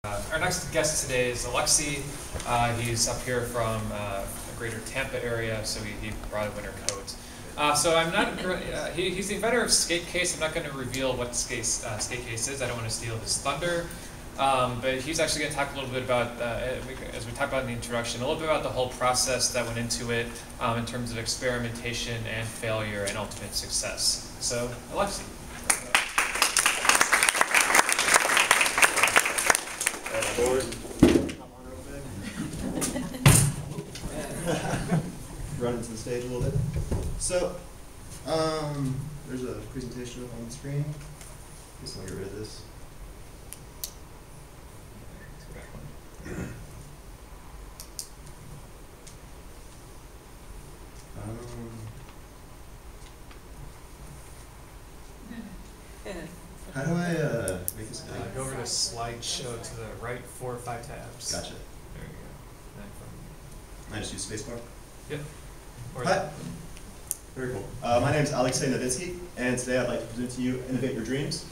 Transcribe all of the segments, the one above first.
Our next guest today is Alexei. He's up here from the greater Tampa area, so he brought a winter coat. So I'm not. He's the inventor of SkateCase. I'm not going to reveal what SkateCase is. I don't want to steal his thunder. But he's actually going to talk a little bit about, as we talked about in the introduction, a little bit about the whole process that went into it in terms of experimentation and failure and ultimate success. So, Alexei. Forward. Come on real big. Run into the stage a little bit. So, there's a presentation up on the screen. I guess I'll get rid of this. How do I make this big? Go over to slideshow to the right 4 or 5 tabs. Gotcha. There you go. I just use spacebar? Yep. Hi. Very cool. My name is Alexei Novitzky, and today I'd like to present to you Innovate Your Dreams.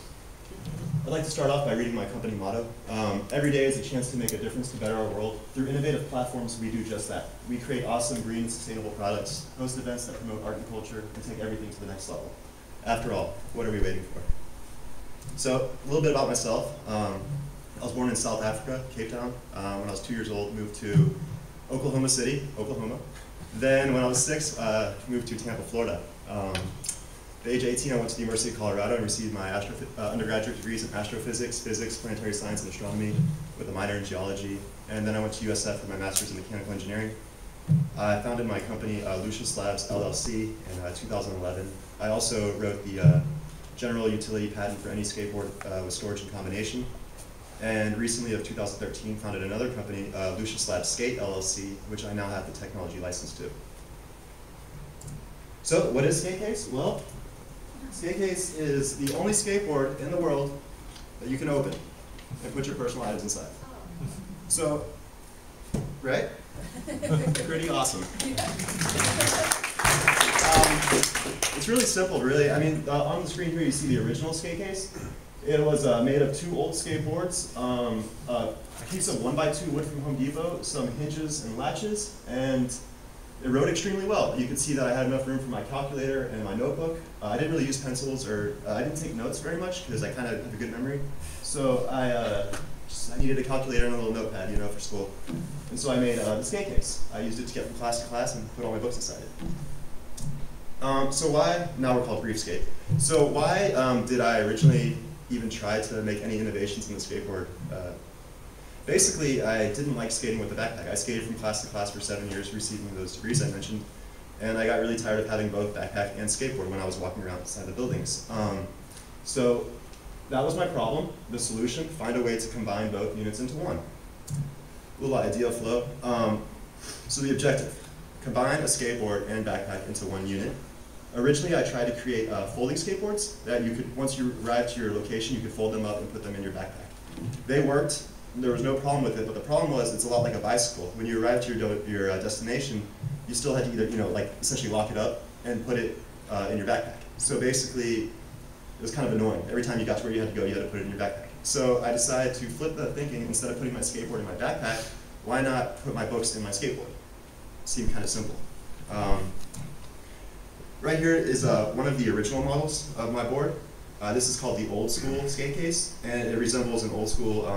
I'd like to start off by reading my company motto. Every day is a chance to make a difference to better our world. Through innovative platforms, we do just that. We create awesome, green, and sustainable products, host events that promote art and culture, and take everything to the next level. After all, what are we waiting for? So, a little bit about myself. I was born in South Africa, Cape Town. When I was 2 years old, moved to Oklahoma City, Oklahoma. Then, when I was 6, moved to Tampa, Florida. At age 18, I went to the University of Colorado and received my undergraduate degrees in astrophysics, physics, planetary science, and astronomy, with a minor in geology. And then I went to USF for my master's in mechanical engineering. I founded my company, Lucius Labs, LLC, in 2011. I also wrote the general utility patent for any skateboard with storage and combination. And recently, of 2013, founded another company, Lucius Labs Skate, LLC, which I now have the technology license to. So, what is SkateCase? Well, SkateCase is the only skateboard in the world that you can open and put your personal items inside. So, right? Pretty awesome. It's really simple, really. I mean, on the screen here you see the original SkateCase. It was made of 2 old skateboards, a piece of 1x2 wood from Home Depot, some hinges and latches, and it rode extremely well. You could see that I had enough room for my calculator and my notebook. I didn't really use pencils, or I didn't take notes very much because I kind of have a good memory. So I needed a calculator and a little notepad, you know, for school. And so I made the SkateCase. I used it to get from class to class and put all my books inside it. So why, now we're called Brief Skate. So why did I originally even try to make any innovations in the skateboard? Basically, I didn't like skating with a backpack. I skated from class to class for 7 years, receiving those degrees I mentioned. And I got really tired of having both backpack and skateboard when I was walking around inside the buildings. So that was my problem. The solution, find a way to combine both units into one. A little idea flow. So the objective, combine a skateboard and backpack into one unit. Originally, I tried to create folding skateboards that you could, once you arrived to your location, you could fold them up and put them in your backpack. They worked. There was no problem with it, but the problem was it's a lot like a bicycle. When you arrived to your destination, you still had to either, like essentially lock it up and put it in your backpack. So basically, it was kind of annoying. Every time you got to where you had to go, you had to put it in your backpack. So I decided to flip the thinking. Instead of putting my skateboard in my backpack, why not put my books in my skateboard? Seemed kind of simple. Right here is one of the original models of my board. This is called the old school SkateCase, and it resembles an old school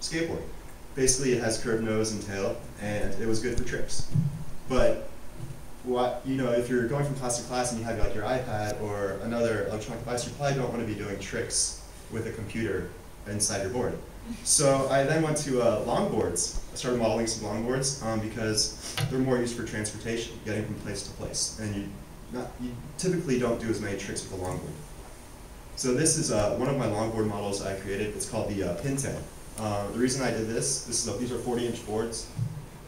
skateboard. Basically, it has curved nose and tail, and it was good for tricks. But if you're going from class to class and you have like your iPad or another electronic device, you probably don't want to be doing tricks with a computer inside your board. So I then went to longboards. I started modeling some longboards because they're more used for transportation, getting from place to place, and you typically don't do as many tricks with a longboard. So this is one of my longboard models I created. It's called the Pintail. The reason I did this these are 40-inch boards.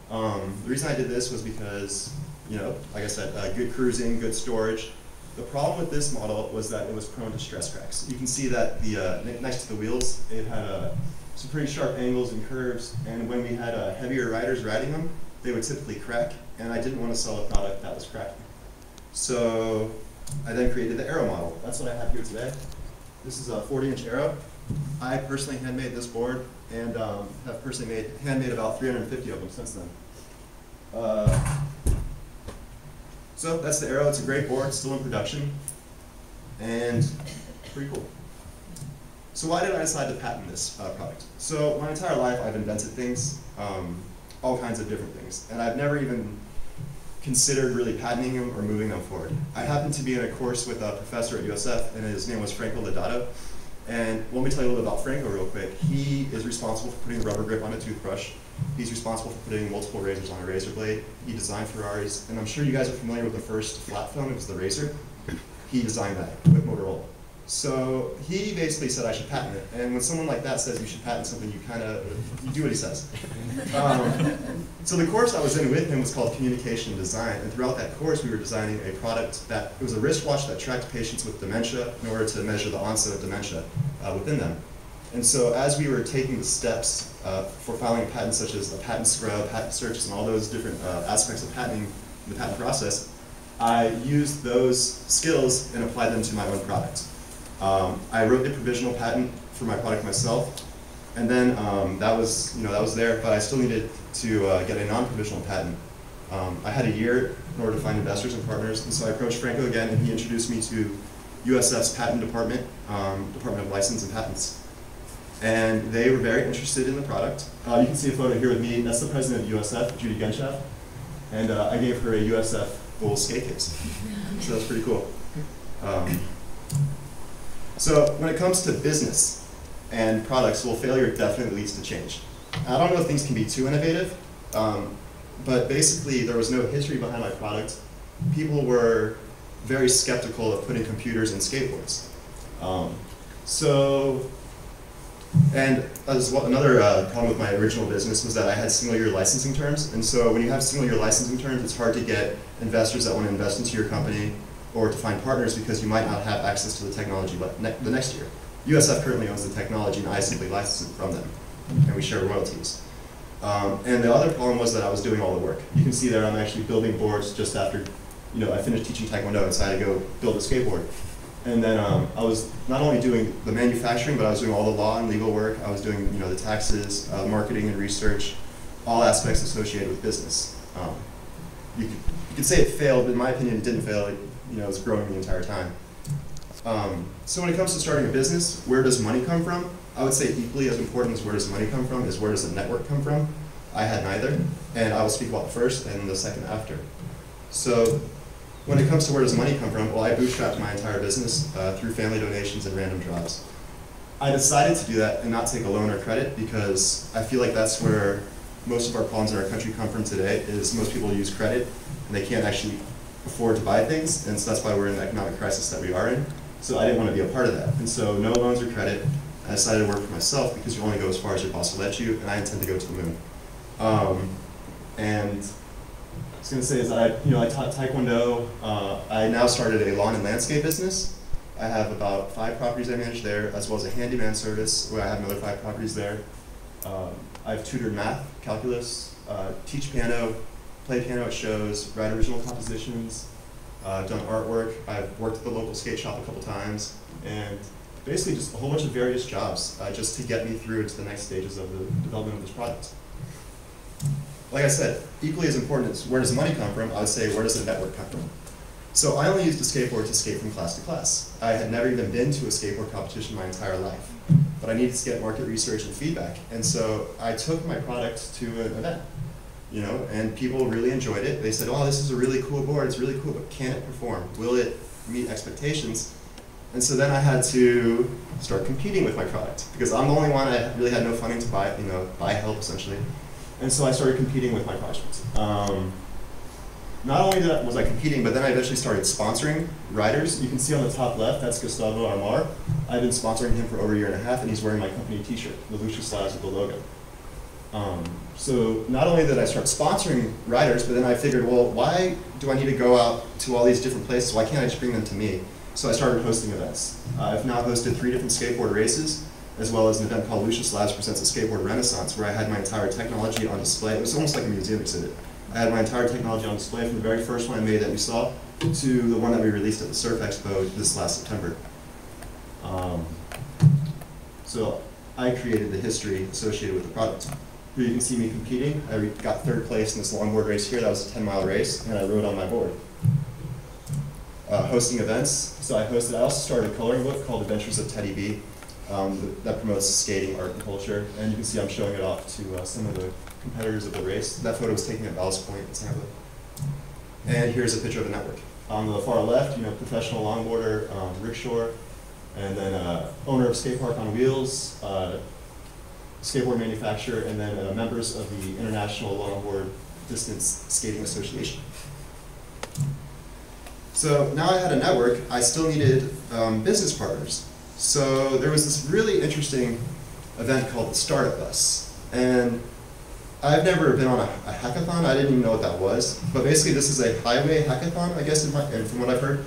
The reason I did this was because, like I said, good cruising, good storage. The problem with this model was that it was prone to stress cracks. You can see that next to the wheels, it had some pretty sharp angles and curves, and when we had heavier riders riding them, they would typically crack, and I didn't want to sell a product that was cracking. So I then created the Arrow model. That's what I have here today. This is a 40-inch Arrow. I personally handmade this board and have personally handmade about 350 of them since then. So that's the Arrow. It's a great board, still in production, and pretty cool. So why did I decide to patent this product? So my entire life I've invented things, all kinds of different things, and I've never even considered really patenting them or moving them forward. I happened to be in a course with a professor at USF, and his name was Franco Lodato. And let me tell you a little bit about Franco real quick. He is responsible for putting the rubber grip on a toothbrush. He's responsible for putting multiple razors on a razor blade. He designed Ferraris, and I'm sure you guys are familiar with the first flat phone. It was the Razor. He designed that with Motorola. So he basically said I should patent it. And when someone like that says you should patent something, you do what he says. So the course I was in with him was called Communication Design, and throughout that course we were designing a product that, it was a wristwatch that tracked patients with dementia in order to measure the onset of dementia within them. And so as we were taking the steps for filing patents, such as the patent scrub, patent searches, and all those different aspects of patenting the patent process, I used those skills and applied them to my own product. I wrote the provisional patent for my product myself, and then that was there, but I still needed to get a non-provisional patent. I had a year in order to find investors and partners, and so I approached Franco again, and he introduced me to USF's patent department, Department of License and Patents. And they were very interested in the product. You can see a photo here with me. That's the president of USF, Judy Genschaft, and I gave her a USF full skate case. So that's pretty cool. So when it comes to business and products, well, failure definitely leads to change. I don't know if things can be too innovative, but basically there was no history behind my product. People were very skeptical of putting computers in skateboards. And as well, another problem with my original business was that I had single-year licensing terms, and so when you have single-year licensing terms, it's hard to get investors that want to invest into your company or to find partners because you might not have access to the technology the next year. USF currently owns the technology, and I simply license it from them, and we share royalties. And the other problem was that I was doing all the work. You can see there I'm actually building boards just after I finished teaching Taekwondo, and so I had to go build a skateboard. And then I was not only doing the manufacturing, but I was doing all the law and legal work. I was doing the taxes, marketing and research, all aspects associated with business. You could say it failed, but in my opinion, it didn't fail. It was growing the entire time. So when it comes to starting a business, where does money come from? I would say equally as important as where does money come from is where does the network come from? I had neither, and I will speak about the first and the second after. So when it comes to where does money come from, well, I bootstrapped my entire business through family donations and random jobs. I decided to do that and not take a loan or credit because I feel like that's where most of our problems in our country come from today, is most people use credit and they can't actually afford to buy things, and so that's why we're in the economic crisis that we are in. So I didn't want to be a part of that. And so no loans or credit. I decided to work for myself because you only go as far as your boss will let you, and I intend to go to the moon. And I was going to say is I taught Taekwondo. I now started a lawn and landscape business. I have about 5 properties I manage there, as well as a handyman service where I have another 5 properties there. I've tutored math, calculus, teach piano, play piano at shows, write original compositions, done artwork. I've worked at the local skate shop a couple times, and basically just a whole bunch of various jobs just to get me through into the next stages of the development of this product. Like I said, equally as important as where does money come from, I would say where does the network come from. So I only used a skateboard to skate from class to class. I had never even been to a skateboard competition my entire life, but I needed to get market research and feedback. And so I took my product to an event, and people really enjoyed it. They said, oh, this is a really cool board, it's really cool, but can it perform? Will it meet expectations? And so then I had to start competing with my product because I'm the only one that really had no funding to buy help essentially. And so I started competing with my project. Not only was I competing, but then I eventually started sponsoring riders. You can see on the top left, that's Gustavo Armar. I've been sponsoring him for over a year and a half, and he's wearing my company t-shirt, the Lucius Labs with the logo. So not only did I start sponsoring riders, but then I figured, well, why do I need to go out to all these different places? Why can't I just bring them to me? So I started hosting events. I've now hosted 3 different skateboard races, as well as an event called Lucius Labs Presents a Skateboard Renaissance, where I had my entire technology on display. It was almost like a museum exhibit. I had my entire technology on display from the very first one I made that you saw to the one that we released at the Surf Expo this last September. So I created the history associated with the product. Here you can see me competing. I got third place in this longboard race here. That was a 10-mile race, and I rode on my board. Hosting events. So I also started a coloring book called Adventures of Teddy B that promotes skating, art, and culture. And you can see I'm showing it off to some of the competitors of the race. That photo was taken at Ballast Point in Tampa. And here's a picture of the network. On the far left, professional longboarder, rickshaw, and then owner of skate park on wheels, skateboard manufacturer, and then members of the International Longboard Distance Skating Association. So now I had a network, I still needed business partners. So there was this really interesting event called the Startup Bus. And I've never been on a hackathon, I didn't even know what that was. But basically this is a highway hackathon, I guess, from what I've heard.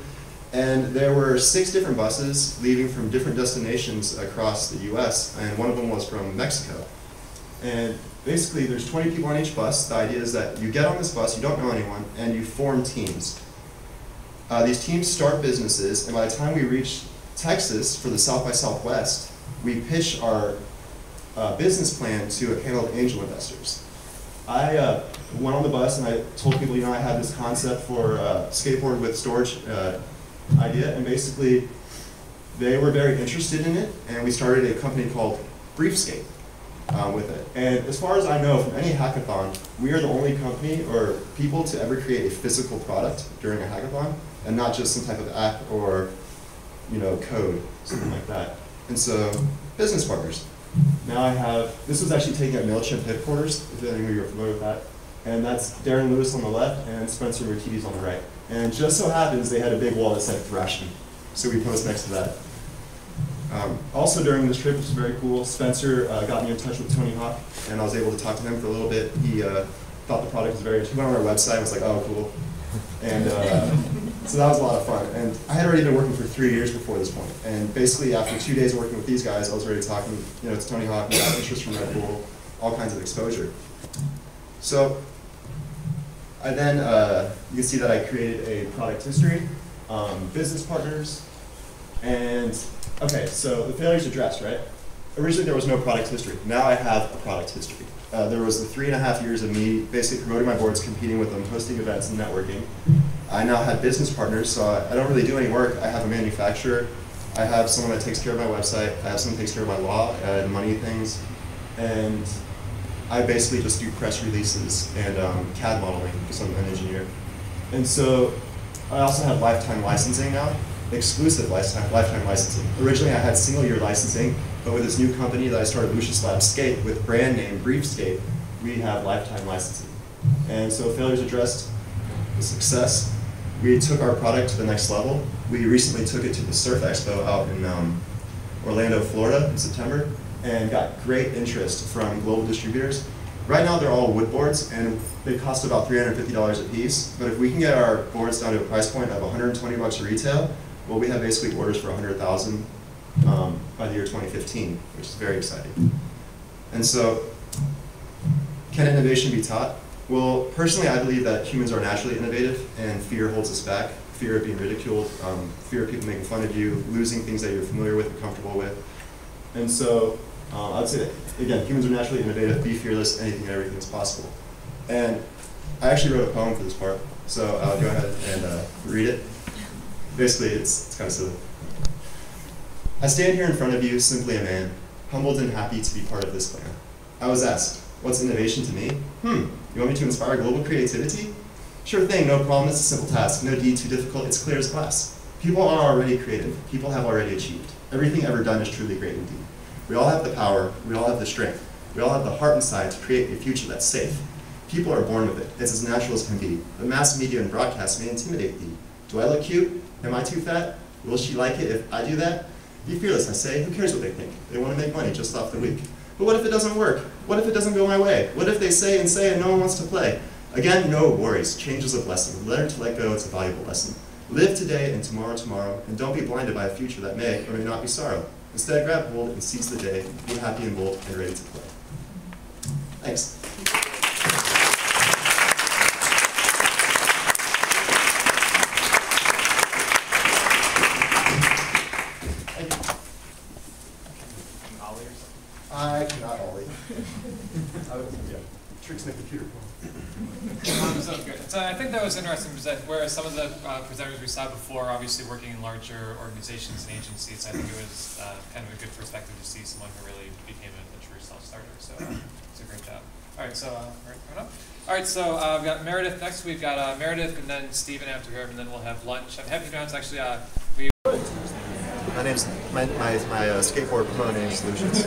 And there were 6 different buses leaving from different destinations across the US, and one of them was from Mexico. And basically there's 20 people on each bus. The idea is that you get on this bus, you don't know anyone, and you form teams. These teams start businesses, and by the time we reach Texas for the South by Southwest, we pitch our business plan to a panel of angel investors. I went on the bus and I told people, I had this concept for skateboard with storage idea, and basically they were very interested in it, and we started a company called Briefskate with it. And as far as I know, from any hackathon, we are the only company or people to ever create a physical product during a hackathon, and not just some type of app or code, something like that. And so, business partners. Now I have, this was actually taken at MailChimp headquarters, if any of you are familiar with that. And that's Darren Lewis on the left and Spencer Mertides on the right. And just so happens they had a big wall that said Thrash Me. So we post next to that. Also during this trip, which was very cool, Spencer got me in touch with Tony Hawk, and I was able to talk to him for a little bit. He thought the product was very interesting. He went on our website and was like, oh, cool. And so that was a lot of fun. And I had already been working for 3 years before this point. And basically after 2 days working with these guys, I was already talking to Tony Hawk, got interest from Red Bull, all kinds of exposure. So I then, you can see that I created a product history, business partners, and okay, so the failures addressed, right? Originally there was no product history. Now I have a product history. There was the 3.5 years of me basically promoting my boards, competing with them, hosting events and networking. I now had business partners, so I don't really do any work. I have a manufacturer. I have someone that takes care of my website. I have someone that takes care of my law and money things. And I basically just do press releases and CAD modeling because I'm an engineer. And so I also have lifetime licensing now, exclusive lifetime licensing. Originally I had single-year licensing, but with this new company that I started, Lucius Labs Skate, with brand name Briefskate, we have lifetime licensing. And so failures addressed, the success. We took our product to the next level. We recently took it to the Surf Expo out in Orlando, Florida in September, and got great interest from global distributors. Right now they're all wood boards, and they cost about $350 a piece. But if we can get our boards down to a price point of 120 bucks retail, well, we have basically orders for 100,000 by the year 2015, which is very exciting. And so, can innovation be taught? Well, personally, I believe that humans are naturally innovative, and fear holds us back. Fear of being ridiculed, fear of people making fun of you, losing things that you're familiar with and comfortable with. And so, I would say that, again, humans are naturally innovative, be fearless, anything and everything is possible. And I actually wrote a poem for this part, so I'll go ahead and read it. Basically, it's kind of silly. I stand here in front of you, simply a man, humbled and happy to be part of this plan. I was asked, what's innovation to me? You want me to inspire global creativity? Sure thing, no problem, it's a simple task. No deed too difficult, it's clear as glass. People are already creative. People have already achieved. Everything ever done is truly great indeed. We all have the power, we all have the strength, we all have the heart inside to create a future that's safe. People are born with it, it's as natural as can be. The mass media and broadcast may intimidate thee. Do I look cute? Am I too fat? Will she like it if I do that? Be fearless, I say. Who cares what they think? They want to make money just off the week. But what if it doesn't work? What if it doesn't go my way? What if they say and no one wants to play? Again, no worries. Change is a blessing. Learn to let go, it's a valuable lesson. Live today and tomorrow, and don't be blinded by a future that may or may not be sorrow. Instead, grab hold and seize the day. Be happy and bold and ready to play. Thanks. Yeah, tricks in the computer. So good. So I think that was interesting because whereas some of the presenters we saw before, obviously working in larger organizations and agencies, I think it was kind of a good perspective to see someone who really became a true self-starter. So it's a great job. All right, so all right, so we've got Meredith next. We've got Meredith and then Stephen after her, and then we'll have lunch. I'm happy to announce actually My skateboard pro name Solutions.